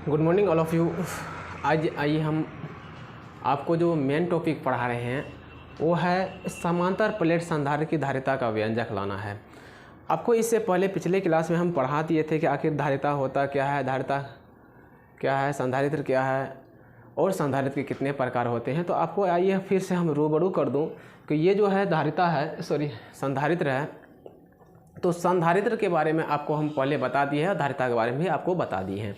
Good morning all of you. आज आइए हम आपको जो मेन टॉपिक पढ़ा रहे हैं वो है समांतर प्लेट संधारित्र की धारिता का व्यंजक लाना है। आपको इससे पहले पिछले क्लास में हम पढ़ा दिए थे कि आखिर धारिता होता क्या है, धारिता क्या है, संधारित्र क्या है और संधारित्र के कितने प्रकार होते हैं। तो आपको आइए फिर से हम रूबरू कर दूं कि ये जो है धारिता है, संधारित्र है। तो संधारित्र के बारे में आपको हम पहले बता दिए हैं, धारिता के बारे में भी आपको बता दिए हैं।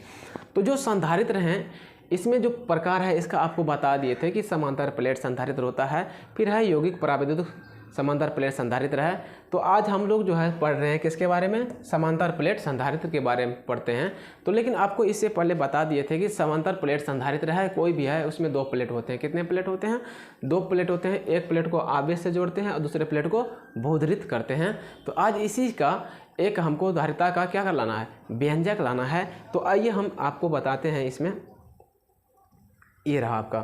तो जो संधारित्र हैं इसमें जो प्रकार है इसका आपको बता दिए थे कि समांतर प्लेट संधारित्र होता है, फिर है यौगिक परावैद्युत समांतर प्लेट संधारित्र है। तो आज हम लोग जो है पढ़ रहे हैं किसके बारे में, समांतर प्लेट संधारित्र के बारे में पढ़ते हैं। तो लेकिन आपको इससे पहले बता दिए थे कि समांतर प्लेट संधारित्र है कोई भी है, उसमें दो प्लेट होते हैं। कितने प्लेट होते हैं? दो प्लेट होते हैं। एक प्लेट को आवेश से जोड़ते हैं और दूसरे प्लेट को भूधृत करते हैं। तो आज इसी का एक हमको धारिता का क्या कर लाना है, व्यंजक लाना है। तो आइए हम आपको बताते हैं। इसमें ये रहा आपका,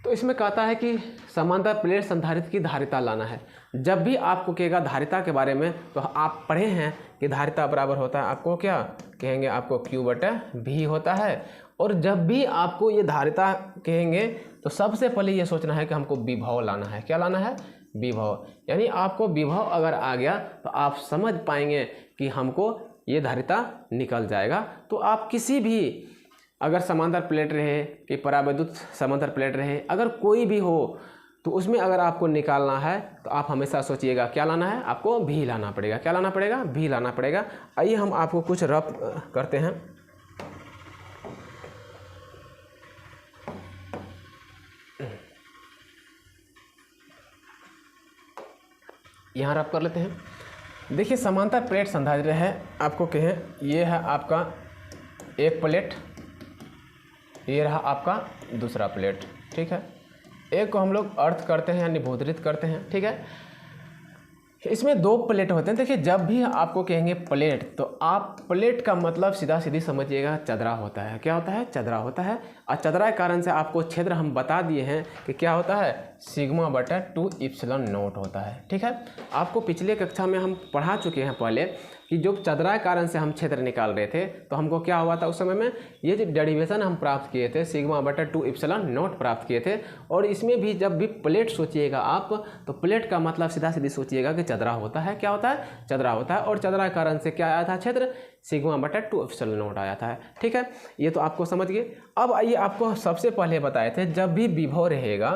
तो इसमें कहता है कि समांतर प्लेट संधारित्र की धारिता लाना है। जब भी आपको कहेगा धारिता के बारे में तो आप पढ़े हैं कि धारिता बराबर होता है, आपको क्या कहेंगे, आपको Q/V होता है। और जब भी आपको ये धारिता कहेंगे तो सबसे पहले ये सोचना है कि हमको विभव लाना है। क्या लाना है? विभव। यानी आपको विभव अगर आ गया तो आप समझ पाएंगे कि हमको ये धारिता निकल जाएगा। तो आप किसी भी अगर समांतर प्लेट रहे कि परावैद्युत समांतर प्लेट रहे, अगर कोई भी हो तो उसमें अगर आपको निकालना है तो आप हमेशा सोचिएगा क्या लाना है, आपको भी लाना पड़ेगा। क्या लाना पड़ेगा? भी लाना पड़ेगा। आइए हम आपको कुछ रफ करते हैं। यहाँ रफ कर लेते हैं। देखिए समांतर प्लेट संधारित्र है, आपको कहें ये है आपका एक प्लेट, ये रहा आपका दूसरा प्लेट, ठीक है। एक को हम लोग अर्थ करते हैं यानी भूधृत करते हैं, ठीक है। इसमें दो प्लेट होते हैं। देखिए जब भी आपको कहेंगे प्लेट तो आप प्लेट का मतलब सीधा सीधी समझिएगा चदरा होता है। क्या होता है? चदरा होता है। और चदरा के कारण से आपको क्षेत्र हम बता दिए हैं कि क्या होता है, σ/2ε0 होता है, ठीक है। आपको पिछले कक्षा में हम पढ़ा चुके हैं पहले कि जो चदरा के कारण से हम क्षेत्र निकाल रहे थे तो हमको क्या हुआ था उस समय में, ये जो डेरिवेशन हम प्राप्त किए थे σ/2ε0 प्राप्त किए थे। और इसमें भी जब भी प्लेट सोचिएगा आप तो प्लेट का मतलब सीधा सीधी सोचिएगा कि चदरा होता है। क्या होता है? चदरा होता है। और चदरा के कारण से क्या आया था क्षेत्र, σ/2ε0 आया था, ठीक है। ये तो आपको समझ गए। अब आइए आपको सबसे पहले बताए थे जब भी विभव रहेगा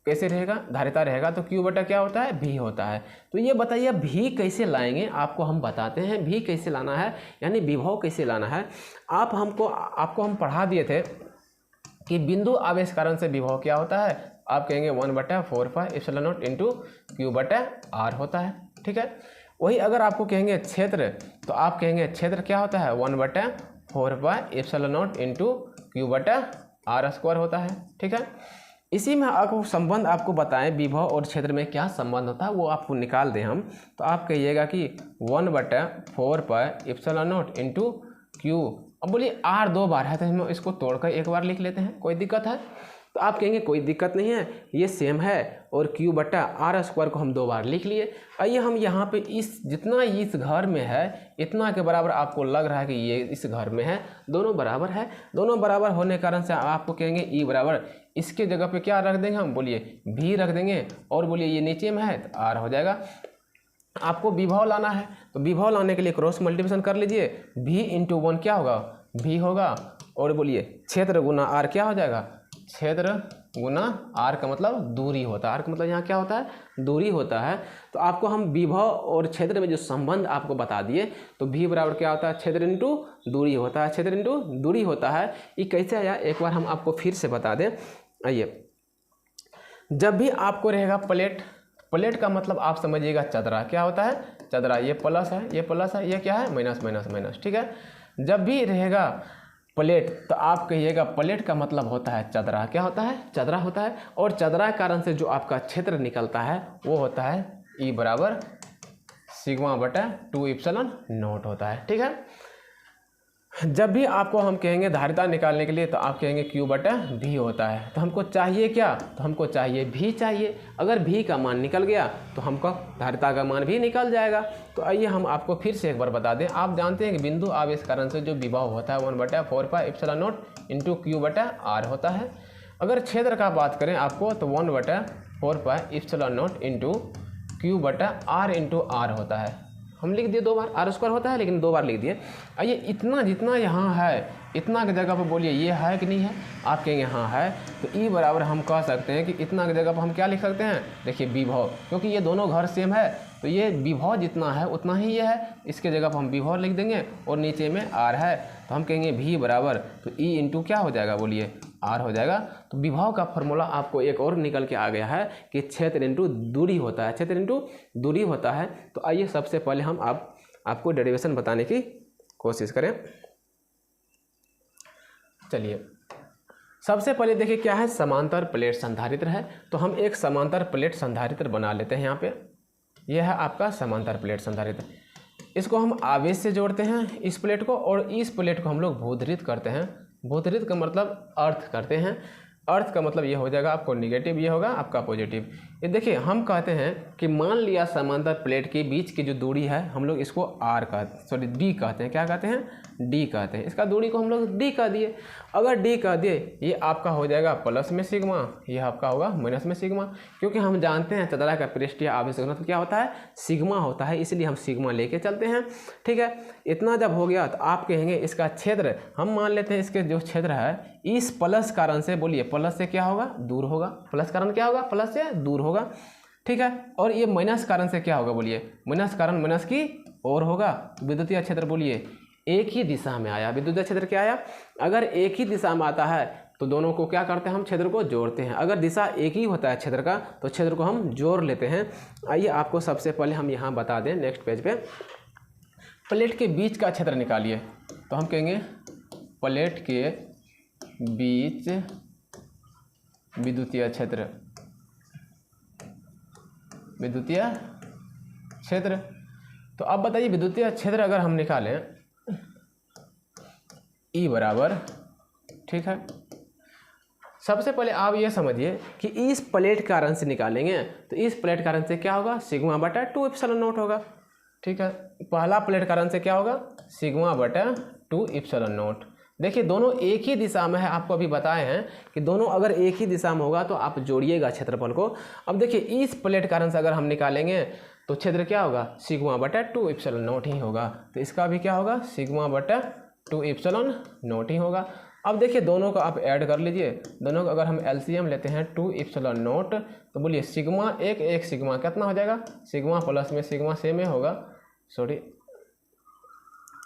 कैसे रहेगा, धारिता रहेगा तो Q/ क्या होता है, V होता है। तो ये बताइए भी कैसे लाएंगे, आपको हम बताते हैं भी कैसे लाना है, यानी विभव कैसे लाना है। आपको हम पढ़ा दिए थे कि बिंदु आवेश कारण से विभव क्या होता है, आप कहेंगे 1/4πε0 इंटू Q/R होता है, ठीक है। वही अगर आपको कहेंगे क्षेत्र तो आप कहेंगे क्षेत्र क्या होता है, 1/4πε0 इंटू Q/R² होता है, ठीक है। इसी में आपको संबंध आपको बताएं विभव और क्षेत्र में क्या संबंध होता है वो आपको निकाल दें हम। तो आप कहिएगा कि 1/4πε0 इंटू Q। अब बोलिए R दो बार है तो हम इसको तोड़कर एक बार लिख लेते हैं, कोई दिक्कत है? तो आप कहेंगे कोई दिक्कत नहीं है, ये सेम है। और Q/R² को हम दो बार लिख लिए। आइए हम यहाँ पे इस जितना इस घर में है इतना के बराबर आपको लग रहा है कि ये इस घर में है, दोनों बराबर है। दोनों बराबर होने के कारण से आपको कहेंगे E बराबर, इसके जगह पे क्या रख देंगे हम, बोलिए V रख देंगे। और बोलिए ये नीचे में है तो R हो जाएगा। आपको विभव लाना है तो विभव लाने के लिए क्रॉस मल्टीप्लिकेशन कर लीजिए। V/1 क्या होगा, V होगा। और बोलिए क्षेत्र गुना R क्या हो जाएगा, क्षेत्र गुना R का मतलब दूरी होता है। R का मतलब यहाँ क्या होता है, दूरी होता है। तो आपको हम विभव और क्षेत्र में जो संबंध आपको बता दिए तो V बराबर क्या होता है, क्षेत्र इंटू दूरी होता है, क्षेत्र इंटू दूरी होता है। ये कैसे आया एक बार हम आपको फिर से बता दें। आइए जब भी आपको रहेगा प्लेट, प्लेट का मतलब आप समझिएगा चदरा। क्या होता है, चदरा। ये प्लस है, ये प्लस है, ये क्या है, माइनस माइनस माइनस, ठीक है। जब भी रहेगा प्लेट तो आप कहिएगा प्लेट का मतलब होता है चदरा। क्या होता है, चदरा होता है। और चदरा के कारण से जो आपका क्षेत्र निकलता है वो होता है E बराबर σ/2ε0 होता है, ठीक है। जब भी आपको हम कहेंगे धारिता निकालने के लिए तो आप कहेंगे Q बटा V होता है। तो हमको चाहिए क्या, तो हमको चाहिए V चाहिए। अगर V का मान निकल गया तो हमको धारिता का मान भी निकल जाएगा। तो आइए हम आपको फिर से एक बार बता दें। आप जानते हैं कि बिंदु आवेश कारण से जो विभव होता है 1/4 pi epsilon not into Q बटा R होता है। अगर क्षेत्र का बात करें आपको तो 1/4 pi epsilon not into Q बटा R इंटू R होता है। हम लिख दिए 2 बार, R स्क्वायर होता है लेकिन 2 बार लिख दिए। आइए इतना जितना यहाँ है इतना की जगह पर बोलिए ये है कि नहीं है, आप कहेंगे हाँ है। तो E बराबर हम कह सकते हैं कि इतना की जगह पर हम क्या लिख सकते हैं, देखिए विभव, क्योंकि ये दोनों घर सेम है तो ये विभव जितना है उतना ही ये है। इसके जगह पर हम विभव लिख देंगे और नीचे में R है तो हम कहेंगे V बराबर तो E इंटू क्या हो जाएगा बोलिए R हो जाएगा। तो विभव का फॉर्मूला आपको एक और निकल के आ गया है कि क्षेत्र इंटू दूरी होता है, क्षेत्र इंटू दूरी होता है। तो आइए सबसे पहले हम आपको डेरिवेशन बताने की कोशिश करें। चलिए सबसे पहले देखिए क्या है, समांतर प्लेट संधारित्र है। तो हम एक समांतर प्लेट संधारित्र बना लेते हैं। यहाँ पे यह है आपका समांतर प्लेट संधारित्र। इसको हम आवेश से जोड़ते हैं इस प्लेट को, और इस प्लेट को हम लोग भूधृत करते हैं। भूधृत का मतलब अर्थ करते हैं। अर्थ का मतलब ये हो जाएगा आपको निगेटिव, ये होगा आपका पॉजिटिव। ये देखिए हम कहते हैं कि मान लिया समांतर प्लेट के बीच की जो दूरी है हम लोग इसको R कहते, सॉरी D कहते हैं। क्या कहते हैं, D कहते हैं। इसका दूरी को हम लोग D कह दिए। अगर D कह दिए ये आपका हो जाएगा प्लस में सिग्मा, ये आपका होगा माइनस में सिग्मा, क्योंकि हम जानते हैं चदरा का पृष्ठीय आवेश घनत्व क्या होता है, सिग्मा होता है, इसलिए हम सिग्मा लेके चलते हैं। ठीक है, इतना जब हो गया तो आप कहेंगे इसका क्षेत्र, हम मान लेते हैं इसके जो क्षेत्र है इस प्लस कारण से, बोलिए प्लस से क्या होगा, दूर होगा। प्लस कारण क्या होगा, प्लस से दूर होगा। ठीक है, और ये माइनस कारण से क्या होगा, बोलिए माइनस कारण माइनस की ओर होगा। विद्युतीय क्षेत्र बोलिए एक ही दिशा में आया। विद्युतीय क्षेत्र क्या आया, अगर एक ही दिशा में आता है तो दोनों को क्या करते हैं, हम क्षेत्र को जोड़ते हैं। अगर दिशा एक ही होता है क्षेत्र का तो क्षेत्र को हम जोड़ लेते हैं। आइए आपको सबसे पहले हम यहाँ बता दें नेक्स्ट पेज पे, प्लेट के बीच का क्षेत्र निकालिए। तो हम कहेंगे प्लेट के बीच विद्युतीय क्षेत्र, विद्युतीय क्षेत्र। तो अब बताइए विद्युतीय क्षेत्र अगर हम निकालें E बराबर, ठीक है, सबसे पहले आप ये समझिए कि इस प्लेट का कारण से निकालेंगे तो इस प्लेट का कारण से क्या होगा, सिग्मा बटा 2 एप्सिलॉन नॉट होगा। ठीक है, पहला प्लेट कारण से क्या होगा, सिग्मा बटा 2 एप्सिलॉन नॉट। देखिए दोनों एक ही दिशा में है, आपको अभी बताए हैं कि दोनों अगर एक ही दिशा में होगा तो आप जोड़िएगा क्षेत्रफल को। अब देखिए इस प्लेट कारण से अगर हम निकालेंगे तो क्षेत्र क्या होगा, सिग्मा बटा 2 एप्सिलॉन नॉट ही होगा। तो इसका भी क्या होगा, सिग्मा बटा 2 एप्सिलॉन नॉट ही होगा। अब देखिए दोनों को आप ऐड कर लीजिए, दोनों को अगर हम एलसीएम लेते हैं 2 एप्सिलॉन नॉट तो बोलिए सिग्मा एक सिग्मा कितना हो जाएगा, सिग्मा प्लस में सिग्मा सेम में होगा, सॉरी।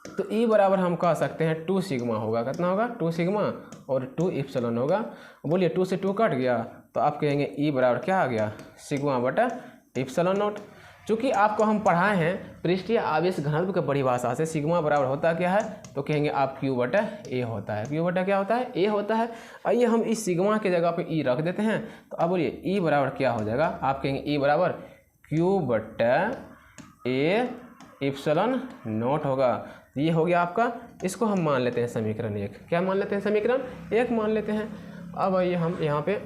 तो E बराबर हम कह सकते हैं 2 सिग्मा होगा, कितना होगा 2 सिग्मा और 2 एप्सिलॉन होगा। बोलिए 2 से 2 कट गया तो आप कहेंगे E बराबर क्या आ गया, सिग्मा बटा एप्सिलॉन नॉट। चूँकि आपको हम पढ़ाए हैं पृष्ठीय आवेश घनत्व की परिभाषा से सिग्मा बराबर होता क्या है, तो कहेंगे आप Q बटा A होता है। Q बटा क्या होता है, A होता है। आइए हम इस सिग्मा के जगह पे E रख देते हैं। तो अब बोलिए E बराबर क्या हो जाएगा, आप कहेंगे E बराबर Q बटा A एप्सिलॉन नॉट होगा। ये हो गया आपका, इसको हम मान लेते हैं समीकरण 1। क्या मान लेते हैं, समीकरण 1 मान लेते हैं। अब आइए हम यहाँ पे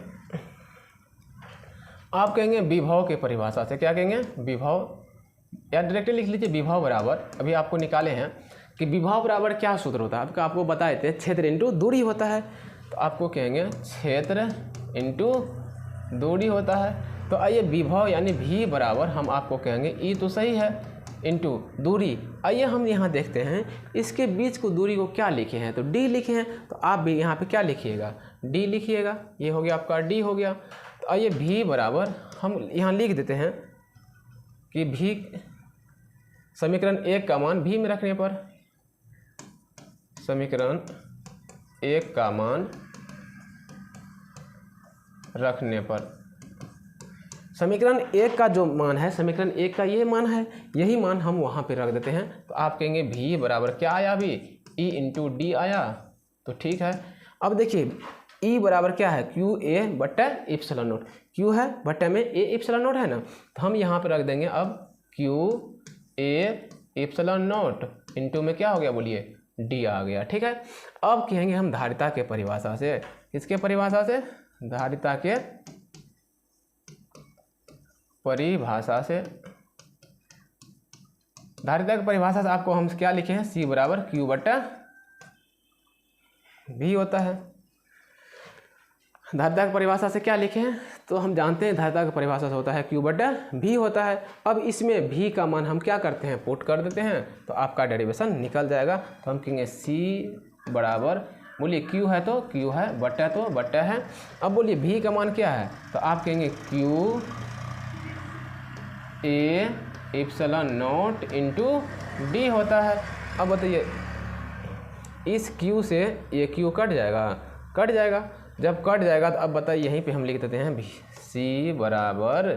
आप कहेंगे विभव के परिभाषा से, क्या कहेंगे, विभव, या डायरेक्टली लिख लीजिए विभव बराबर, अभी आपको निकाले हैं कि विभव बराबर क्या सूत्र होता है, आपको बताए थे क्षेत्र इंटू दूरी होता है। तो आपको कहेंगे क्षेत्र इंटू दूरी होता है। तो आइए विभव यानी V बराबर हम आपको कहेंगे E तो सही है इंटू दूरी। आइए हम यहाँ देखते हैं इसके बीच को दूरी को क्या लिखे हैं, तो D लिखे हैं। तो आप भी यहाँ पे क्या लिखिएगा, D लिखिएगा। ये हो गया आपका D हो गया। तो आइए V बराबर हम यहाँ लिख देते हैं कि V, समीकरण 1 का मान V में रखने पर, समीकरण 1 का मान रखने पर, समीकरण 1 का जो मान है, समीकरण 1 का ये मान है, यही मान हम वहाँ पे रख देते हैं। तो आप कहेंगे V बराबर क्या आया, अभी E इंटू D आया। तो ठीक है, अब देखिए E बराबर क्या है, Q A बटा एप्सिलॉन नॉट। Q है बटा में A एप्सिलॉन नॉट है ना, तो हम यहाँ पे रख देंगे अब Q A epsilon not into में क्या हो गया, बोलिए डी आ गया। ठीक है, अब कहेंगे हम धारिता के परिभाषा से, किसके परिभाषा से, धारिता के परिभाषा से। धारिता की परिभाषा से आपको हम क्या लिखे हैं, C बराबर Q बटा V होता है। धारिता की परिभाषा से क्या लिखे हैं, तो हम जानते हैं धारिता की परिभाषा से होता है Q बटा V होता है। अब इसमें V का मान हम क्या करते हैं, पुट कर देते हैं, तो आपका डेरिवेशन निकल जाएगा। तो हम कहेंगे C बराबर, बोलिए Q है तो Q है, बटा तो बटा है। अब बोलिए V का मान क्या है, तो आप कहेंगे Q A epsilon not into D होता है। अब बताइए इस Q से ये Q कट जाएगा, कट जाएगा। जब कट जाएगा तो अब बताइए यहीं पे हम लिख देते हैं C बराबर,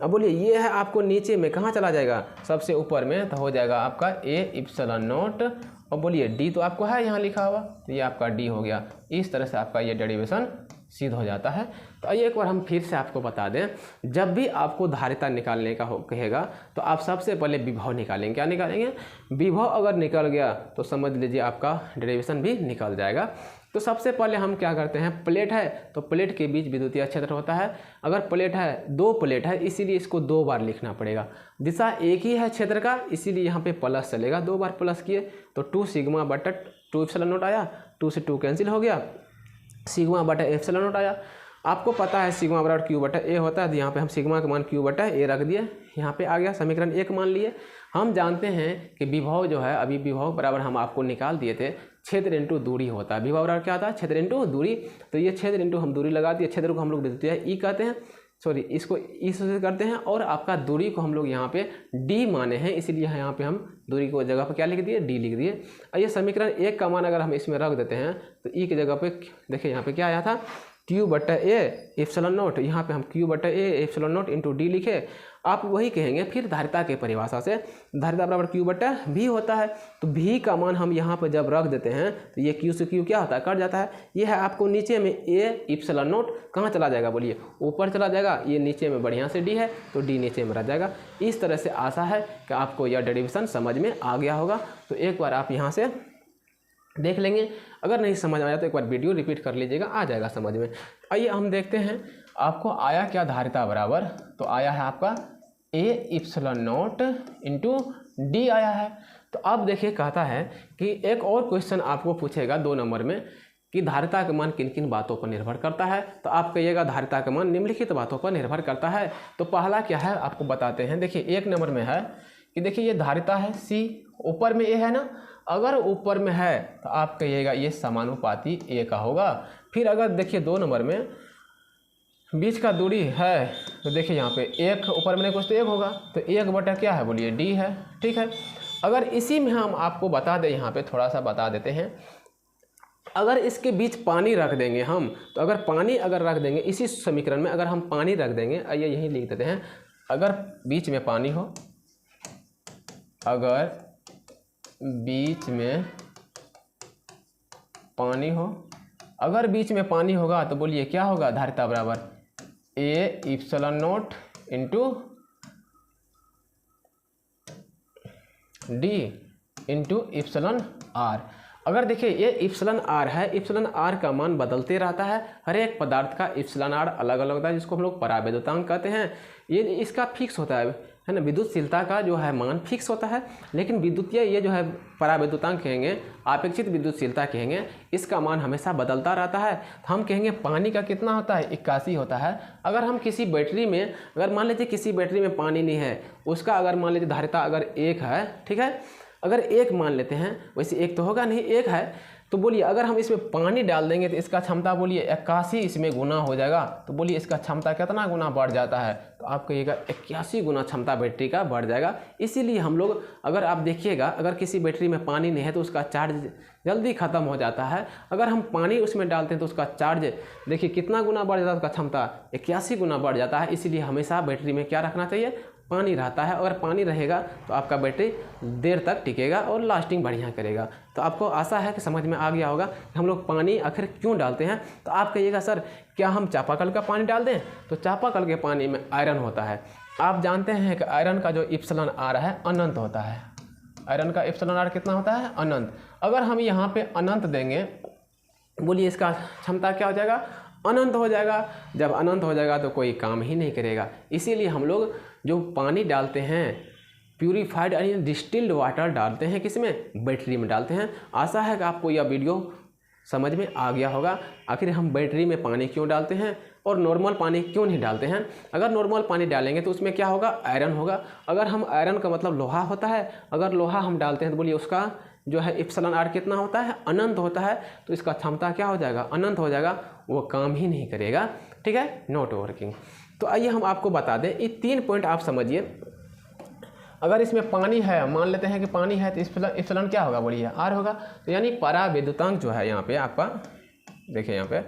अब बोलिए ये है आपको नीचे में कहाँ चला जाएगा, सबसे ऊपर में, तो हो जाएगा आपका A एप्सिलॉन नॉट। और बोलिए D तो आपको है यहाँ लिखा हुआ, तो ये आपका D हो गया। इस तरह से आपका ये डेरिवेशन सिद्ध हो जाता है। तो आइए एक बार हम फिर से आपको बता दें, जब भी आपको धारिता निकालने का कहेगा तो आप सबसे पहले विभव निकालेंगे। क्या निकालेंगे, विभव अगर निकल गया तो समझ लीजिए आपका डेरिवेशन भी निकल जाएगा। तो सबसे पहले हम क्या करते हैं, प्लेट है तो प्लेट के बीच विद्युतीय क्षेत्र होता है। अगर प्लेट है, दो प्लेट है, इसीलिए इसको दो बार लिखना पड़ेगा। दिशा एक ही है क्षेत्र का, इसीलिए यहाँ पे प्लस चलेगा, दो बार प्लस किए तो 2 सिग्मा बटा 2 एप्सिलॉन नॉट आया, 2 से 2 कैंसिल हो गया, सिग्मा बटा एप्सिलॉन नॉट आया। आपको पता है सिग्मा बराबर Q बटा A होता है, तो यहाँ पे हम सिग्मा का मान Q बटा A रख दिए, यहाँ पे आ गया, समीकरण 1 मान लिए। हम जानते हैं कि विभव जो है, अभी विभव बराबर हम आपको निकाल दिए थे, क्षेत्र इंटू दूरी होता है। विभव बराबर क्या होता है, क्षेत्र इंटू दूरी। तो ये क्षेत्र इंटू हम दूरी लगा दिए, क्षेत्र को हम लोग विद्युतीय ई कहते हैं, सॉरी इसको ई से करते हैं, और आपका दूरी को हम लोग यहाँ पे D माने हैं, इसीलिए यहाँ पे हम दूरी को जगह पर क्या लिख दिए, D लिख दिए। और ये समीकरण 1 का मान अगर हम इसमें रख देते हैं तो ई की जगह पे देखिए यहाँ पे क्या आया था, Q बटा A एप्सिलॉन नॉट, यहाँ पे हम Q बटा A epsilon not into D लिखे। आप वही कहेंगे फिर धारिता के परिभाषा से, धारिता बराबर Q बटा V होता है। तो V का मान हम यहाँ पर जब रख देते हैं तो ये Q से Q क्या होता है, कट जाता है। ये है आपको नीचे में A एप्सिलॉन नॉट कहाँ चला जाएगा, बोलिए ऊपर चला जाएगा, ये नीचे में बढ़िया से D है तो D नीचे में रह जाएगा। इस तरह से आशा है कि आपको यह डेरिवेशन समझ में आ गया होगा। तो एक बार आप यहाँ से देख लेंगे, अगर नहीं समझ आया तो एक बार वीडियो रिपीट कर लीजिएगा, आ जाएगा समझ में। आइए हम देखते हैं आपको आया क्या धारिता बराबर, तो आया है आपका A epsilon not into D आया है। तो अब देखिए कहता है कि एक और क्वेश्चन आपको पूछेगा 2 नंबर में कि धारिता का मान किन किन बातों पर निर्भर करता है। तो आप कहिएगा धारिता का मान निम्नलिखित बातों पर निर्भर करता है। तो पहला क्या है आपको बताते हैं। देखिए 1 नंबर में है कि देखिए ये धारिता है C, ऊपर में A है ना, अगर ऊपर में है तो आप कहिएगा ये समानुपाती A का होगा। फिर अगर देखिए 2 नंबर में बीच का दूरी है तो देखिए यहाँ पे 1 ऊपर में कुछ तो 1 होगा, तो 1 बटा क्या है, बोलिए D है। ठीक है, अगर इसी में हम आपको बता दें, यहाँ पे थोड़ा सा बता देते हैं, अगर इसके बीच पानी रख देंगे हम, तो अगर पानी अगर रख देंगे इसी समीकरण में, अगर हम पानी रख देंगे, आइए यहीं लिख देते हैं, अगर बीच में पानी हो, अगर बीच में पानी हो, अगर बीच में पानी होगा तो बोलिए क्या होगा, धारिता बराबर A epsilon not into D into epsilon R। अगर देखिए ये एप्सिलॉन R है, एप्सिलॉन R का मान बदलते रहता है, हर एक पदार्थ का एप्सिलॉन R अलग अलग होता है, जिसको हम लोग परावैद्युतांक कहते हैं। ये इसका फिक्स होता है ना, विद्युतशीलता का जो है मान फिक्स होता है, लेकिन विद्युतीय ये जो है परावैद्युतांक कहेंगे, अपेक्षित विद्युतशीलता कहेंगे, इसका मान हमेशा बदलता रहता है। तो हम कहेंगे पानी का कितना होता है, 81 होता है। अगर हम किसी बैटरी में, अगर मान लीजिए किसी बैटरी में पानी नहीं है, उसका अगर मान लीजिए धारिता अगर 1 है, ठीक है, अगर 1 मान लेते हैं, वैसे 1 तो होगा नहीं, 1 है, तो बोलिए अगर हम इसमें पानी डाल देंगे तो इसका क्षमता बोलिए 81 इसमें गुना हो जाएगा। तो बोलिए इसका क्षमता कितना गुना बढ़ जाता है, तो आप कहिएगा 81 गुना क्षमता बैटरी का बढ़ जाएगा। इसीलिए हम लोग, अगर आप देखिएगा, अगर किसी बैटरी में पानी नहीं है तो उसका चार्ज जल्दी ख़त्म हो जाता है। अगर हम पानी उसमें डालते हैं तो उसका चार्ज देखिए कितना गुना बढ़ जाता है, उसका क्षमता 81 गुना बढ़ जाता है। इसीलिए हमेशा बैटरी में क्या रखना चाहिए, पानी रहता है। अगर पानी रहेगा तो आपका बैटरी देर तक टिकेगा और लास्टिंग बढ़िया करेगा। तो आपको आशा है कि समझ में आ गया होगा कि हम लोग पानी आखिर क्यों डालते हैं। तो आप कहिएगा सर क्या हम चापाकल का पानी डाल दें, तो चापाकल के पानी में आयरन होता है। आप जानते हैं कि आयरन का जो एप्सिलॉन R है अनंत होता है, आयरन का एप्सिलॉन आर कितना होता है, अनंत। अगर हम यहाँ पे अनंत देंगे, बोलिए इसका क्षमता क्या हो जाएगा, अनंत हो जाएगा। जब अनंत हो जाएगा तो कोई काम ही नहीं करेगा। इसीलिए हम लोग जो पानी डालते हैं, प्यूरीफाइड यानी डिस्टिल्ड वाटर डालते हैं, किसमें, बैटरी में डालते हैं। आशा है कि आपको यह वीडियो समझ में आ गया होगा आखिर हम बैटरी में पानी क्यों डालते हैं और नॉर्मल पानी क्यों नहीं डालते हैं। अगर नॉर्मल पानी डालेंगे तो उसमें क्या होगा, आयरन होगा। अगर हम आयरन का मतलब लोहा होता है, अगर लोहा हम डालते हैं तो बोलिए उसका जो है एप्सिलॉन आर कितना होता है, अनंत होता है। तो इसका क्षमता क्या हो जाएगा, अनंत हो जाएगा, वो काम ही नहीं करेगा। ठीक है, नॉट वर्किंग। तो आइए हम आपको बता दें, ये 3 पॉइंट आप समझिए। अगर इसमें पानी है, मान लेते हैं कि पानी है, तो एप्सिलॉन क्या होगा, बोलिए आर होगा। तो यानी परावैद्युतांक जो है यहाँ पे आपका, देखिए यहाँ पे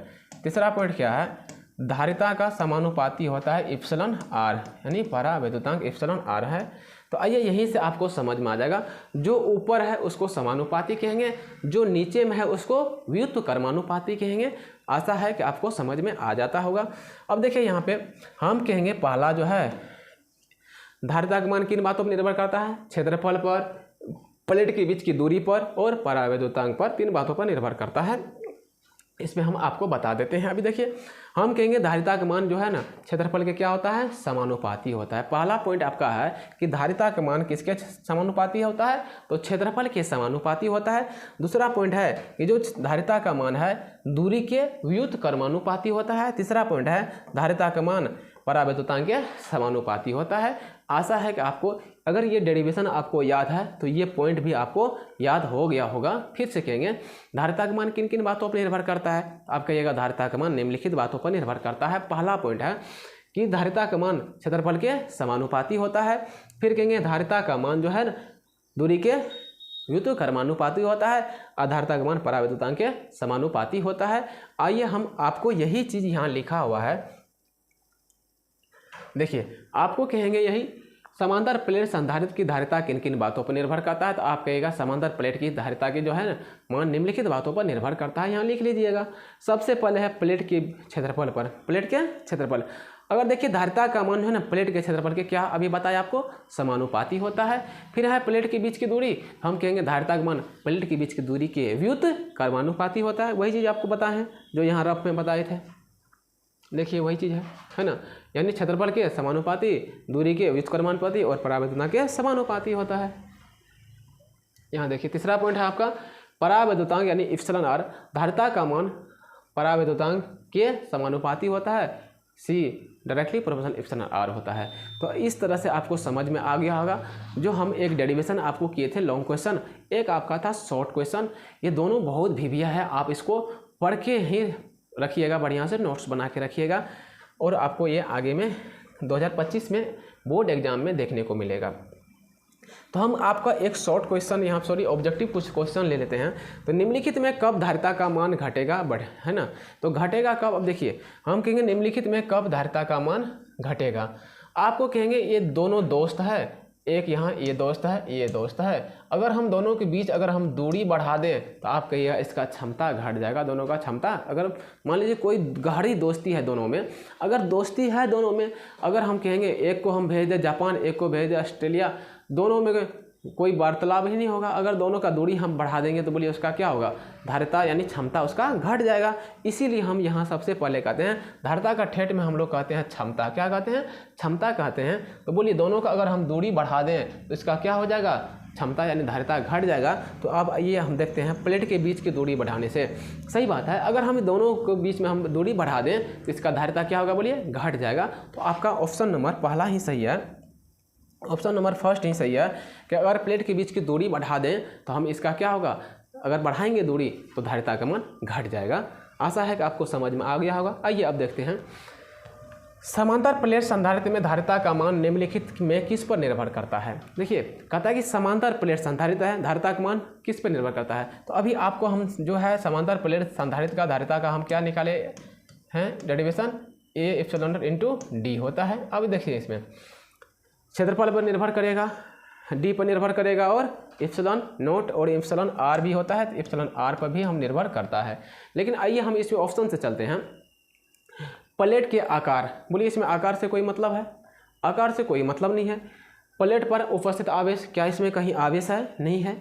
तीसरा पॉइंट क्या है, धारिता का समानुपाती होता है एप्सिलॉन आर, यानी परावैद्युतांक एप्सिलॉन आर है। तो आइए यहीं से आपको समझ में आ जाएगा, जो ऊपर है उसको समानुपाती कहेंगे, जो नीचे में है उसको व्युत्क्रमानुपाती कहेंगे। आशा है कि आपको समझ में आ जाता होगा। अब देखिए यहाँ पे हम कहेंगे पहला जो है, धारिता का मान किन बातों पर निर्भर करता है, क्षेत्रफल पर, प्लेट के बीच की दूरी पर और परावैद्युतांक पर, 3 बातों पर निर्भर करता है। इसमें हम आपको बता देते हैं। अभी देखिए हम कहेंगे धारिता का मान जो है ना, क्षेत्रफल के क्या होता है, समानुपाती होता है। पहला पॉइंट आपका है कि धारिता का मान किसके समानुपाती होता है, तो क्षेत्रफल के समानुपाती होता है। दूसरा पॉइंट है कि जो धारिता का मान है दूरी के व्युत्क्रमानुपाती होता है। तीसरा पॉइंट है धारिता का मान परावैद्युतांक के समानुपाती होता है। आशा है कि आपको अगर ये डेरिवेशन आपको याद है तो ये पॉइंट भी आपको याद हो गया होगा। फिर से कहेंगे धारिता का मान किन किन बातों पर निर्भर करता है, आप कहिएगा धारिता का मान निम्नलिखित बातों पर निर्भर करता है। पहला पॉइंट है कि धारिता का मान क्षेत्रफल के समानुपाती होता है। फिर कहेंगे धारिता का मान जो है दूरी के व्युत्क्रमानुपाती होता है और धारिता का मान परावैद्युतांक के समानुपाती होता है। आइए हम आपको यही चीज़ यहाँ लिखा हुआ है, देखिए आपको कहेंगे यही समांतर प्लेट संधारित्र की धारिता किन किन बातों पर निर्भर करता है। तो आप कहेगा समांतर प्लेट की धारिता की जो है ना मान निम्नलिखित बातों पर निर्भर करता है। यहाँ लिख लीजिएगा। सबसे पहले है प्लेट के क्षेत्रफल पर, प्लेट के क्षेत्रफल। अगर देखिए धारिता का मान जो है ना प्लेट के क्षेत्रफल के क्या अभी बताया आपको, समानुपाती होता है। फिर है प्लेट के बीच की दूरी, हम कहेंगे धारिता का मान प्लेट के बीच की दूरी के व्युत्क्रमानुपाती होता है। वही चीज़ आपको बताए हैं जो यहाँ रफ में बताए थे, देखिए वही चीज़ है ना, यानी क्षेत्रफल के समानुपाती, दूरी के व्युत्क्रमानुपाती और परावैद्युतांक के समानुपाती होता है। यहाँ देखिए तीसरा पॉइंट है आपका परावैद्युतांक यानी एप्सिलॉन आर, धारिता का मान परावैद्युतांक के समानुपाती होता है। See directly proportional epsilon R होता है। तो इस तरह से आपको समझ में आ गया होगा। जो हम एक डेरिवेशन आपको किए थे लॉन्ग क्वेश्चन, एक आपका था शॉर्ट क्वेश्चन, ये दोनों बहुत भिविया है। आप इसको पढ़ के ही रखिएगा, बढ़िया से नोट्स बना के रखिएगा और आपको ये आगे में 2025 में बोर्ड एग्जाम में देखने को मिलेगा। तो हम आपका एक शॉर्ट क्वेश्चन यहाँ ऑब्जेक्टिव कुछ क्वेश्चन ले लेते हैं। तो निम्नलिखित में कब धारिता का मान घटेगा बढ़े, है ना, तो घटेगा कब। अब देखिए हम कहेंगे निम्नलिखित में कब धारिता का मान घटेगा। आपको कहेंगे ये दोनों दोस्त है, एक यहाँ ये दोस्त है, ये दोस्त है। अगर हम दोनों के बीच अगर हम दूरी बढ़ा दें तो आप कहिएगा इसका क्षमता घट जाएगा, दोनों का क्षमता। अगर मान लीजिए कोई गहरी दोस्ती है दोनों में, अगर दोस्ती है दोनों में, अगर हम कहेंगे एक को हम भेज दें जापान, एक को भेज दें ऑस्ट्रेलिया, दोनों में कोई वार्तालाप ही नहीं होगा। अगर दोनों का दूरी हम बढ़ा देंगे तो बोलिए उसका क्या होगा, धारिता यानी क्षमता उसका घट जाएगा। इसीलिए हम यहाँ सबसे पहले कहते हैं धारिता का ठेठ में हम लोग कहते हैं क्षमता, क्या कहते हैं, क्षमता कहते हैं। तो बोलिए दोनों का अगर हम दूरी बढ़ा दें तो इसका क्या हो जाएगा, क्षमता यानी धारिता घट जाएगा। तो अब ये हम देखते हैं प्लेट के बीच की दूरी बढ़ाने से, सही बात है, अगर हम दोनों के बीच में हम दूरी बढ़ा दें तो इसका धारिता क्या होगा, बोलिए घट जाएगा। तो आपका ऑप्शन नंबर पहला ही सही है, ऑप्शन नंबर फर्स्ट ही सही है कि अगर प्लेट के बीच की दूरी बढ़ा दें तो हम इसका क्या होगा, अगर बढ़ाएंगे दूरी तो धारिता का मान घट जाएगा। आशा है कि आपको समझ में आ गया होगा। आइए अब देखते हैं समांतर प्लेट संधारित्र में धारिता का मान निम्नलिखित में किस पर निर्भर करता है। देखिए कहता है कि समांतर प्लेट संधारित्र है, धारिता का मान किस पर निर्भर करता है। तो अभी आपको हम जो है समांतर प्लेट संधारित्र का धारिता का हम क्या निकाले हैं, derivation A epsilon into D होता है। अब देखिए इसमें क्षेत्रफल पर निर्भर करेगा, डी पर निर्भर करेगा और एप्सिलॉन नोट और एप्सिलॉन आर भी होता है, तो एप्सिलॉन आर पर भी हम निर्भर करता है। लेकिन आइए हम इसमें ऑप्शन से चलते हैं। प्लेट के आकार, बोलिए इसमें आकार से कोई मतलब है, आकार से कोई मतलब नहीं है। प्लेट पर उपस्थित आवेश, क्या इसमें कहीं आवेश है? नहीं है।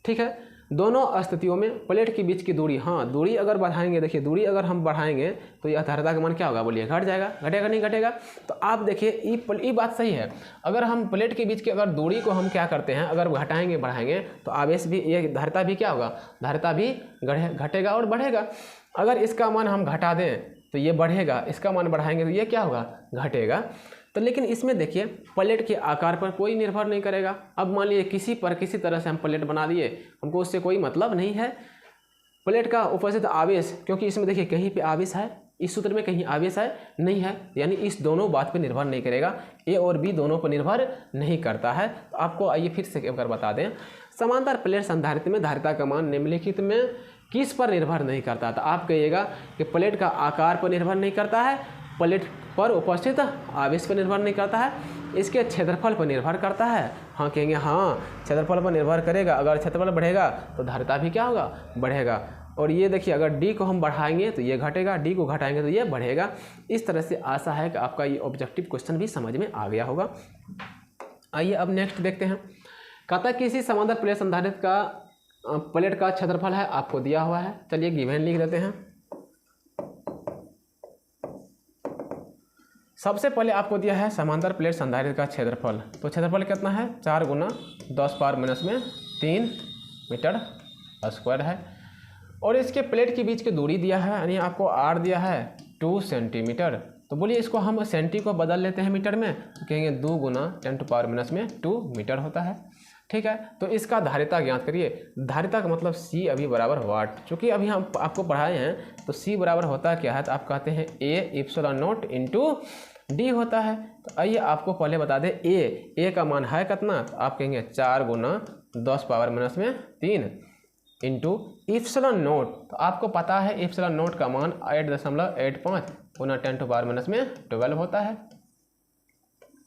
ठीक है, दोनों स्थितियों में प्लेट के बीच की दूरी, हाँ दूरी अगर बढ़ाएंगे, देखिए दूरी अगर हम बढ़ाएंगे तो यह धारिता का मान क्या होगा? बोलिए, घट जाएगा। घटेगा नहीं घटेगा? तो आप देखिए ये बात सही है। अगर हम प्लेट के बीच की अगर दूरी को हम क्या करते हैं, अगर घटाएंगे बढ़ाएंगे तो आवेश भी, ये धारिता भी क्या होगा? धारिता भी घटेगा और बढ़ेगा। अगर इसका मान हम घटा दें तो ये बढ़ेगा, इसका मान बढ़ाएंगे तो ये क्या होगा? घटेगा। तो लेकिन इसमें देखिए प्लेट के आकार पर कोई निर्भर नहीं करेगा। अब मान लीजिए किसी तरह से हम प्लेट बना दिए, हमको उससे कोई मतलब नहीं है। प्लेट का उपस्थित आवेश, क्योंकि इसमें देखिए कहीं पे आवेश है, इस सूत्र में कहीं आवेश है नहीं है, यानी इस दोनों बात पर निर्भर नहीं करेगा, ए और बी दोनों पर निर्भर नहीं करता है। तो आपको आइए फिर से अगर बता दें, समांतर प्लेट संधारित्र में धारिता का मान निम्नलिखित में किस पर निर्भर नहीं करता? तो आप कहिएगा कि प्लेट का आकार पर निर्भर नहीं करता है, प्लेट पर उपस्थित आवेश पर निर्भर नहीं करता है, इसके क्षेत्रफल पर निर्भर करता है। हाँ कहेंगे, हाँ क्षेत्रफल पर निर्भर करेगा। अगर क्षेत्रफल बढ़ेगा तो धारिता भी क्या होगा? बढ़ेगा। और ये देखिए अगर डी को हम बढ़ाएंगे तो ये घटेगा, डी को घटाएंगे तो ये बढ़ेगा। इस तरह से आशा है कि आपका ये ऑब्जेक्टिव क्वेश्चन भी समझ में आ गया होगा। आइए अब नेक्स्ट देखते हैं। कहता है किसी समांतर प्लेट संधारित्र का प्लेट का क्षेत्रफल है, आपको दिया हुआ है। चलिए गिवन लिख देते हैं। सबसे पहले आपको दिया है समांतर प्लेट संधारित्र का क्षेत्रफल। तो क्षेत्रफल कितना है? 4 गुना 10⁻³ मीटर स्क्वायर है। और इसके प्लेट के बीच की दूरी दिया है, यानी आपको आर दिया है 2 सेंटीमीटर। तो बोलिए इसको हम सेंटी को बदल लेते हैं मीटर में, तो कहेंगे 2 गुना 10⁻² मीटर होता है। ठीक है, तो इसका धारिता ज्ञात करिए। धारिता का मतलब C अभी बराबर वाट, चूँकि अभी हम आपको पढ़ाए हैं तो C बराबर होता क्या है? तो आप कहते हैं A ε0 इंटू डी होता है। तो आइए आपको पहले बता दें A का मान है कितना? तो आप कहेंगे 4 गुना 10⁻³ इंटू ε0। तो आपको पता है ε0 का मान 8.85 गुना 10⁻12 होता है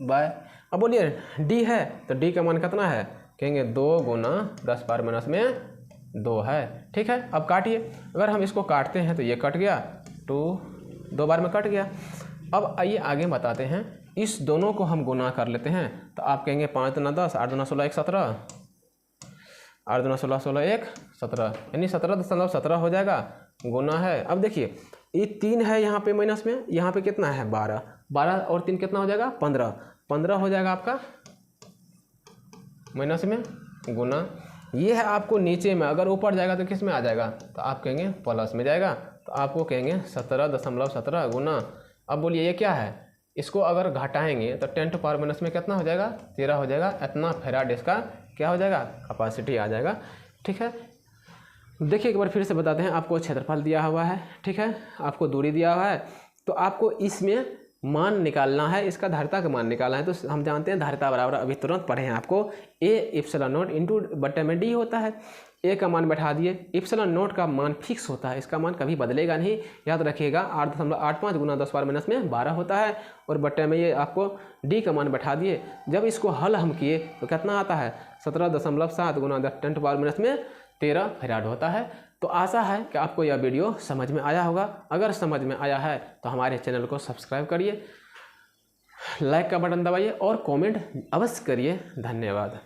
बाय। अब बोलिए डी है, तो डी का मान कितना है? कहेंगे 2 गुना 10⁻² है। ठीक है, अब काटिए। अगर हम इसको काटते हैं तो ये कट गया, 2 बार में कट गया। अब आइए आगे बताते हैं, इस दोनों को हम गुना कर लेते हैं। तो आप कहेंगे 5 दूना 10, 8 दूना 16 1 17, 8 दूना 16 16 1 17, यानी 17.17 हो जाएगा। गुना है, अब देखिए ये 3 है यहाँ पे माइनस में, यहाँ पे कितना है? 12 और 3 कितना हो जाएगा? 15 हो जाएगा आपका माइनस में, गुना ये है आपको नीचे में। अगर ऊपर जाएगा तो किस में आ जाएगा? तो आप कहेंगे प्लस में जाएगा। तो आपको कहेंगे 17.17 गुना। अब बोलिए ये क्या है? इसको अगर घटाएंगे तो 10⁻³ में कितना हो जाएगा? 13 हो जाएगा। इतना फैराड इसका क्या हो जाएगा? कैपेसिटी आ जाएगा। ठीक है, देखिए एक बार फिर से बताते हैं। आपको क्षेत्रफल दिया हुआ है, ठीक है, आपको दूरी दिया हुआ है, तो आपको इसमें मान निकालना है, इसका धारिता का मान निकालना है। तो हम जानते हैं धारिता बराबर, अभी तुरंत पढ़े हैं आपको, A ε0 इंटू बट्टे में डी होता है। ए का मान बैठा दिए, ε0 का मान फिक्स होता है, इसका मान कभी बदलेगा नहीं, याद रखिएगा। 8.85 गुना 10⁻12 होता है, और बट्टे में ये आपको डी का मान बैठा दिए। जब इसको हल हम किए तो कितना आता है? 17.7 गुना 10⁻13 फैराड होता है। तो आशा है कि आपको यह वीडियो समझ में आया होगा। अगर समझ में आया है तो हमारे चैनल को सब्सक्राइब करिए, लाइक का बटन दबाइए और कमेंट अवश्य करिए। धन्यवाद।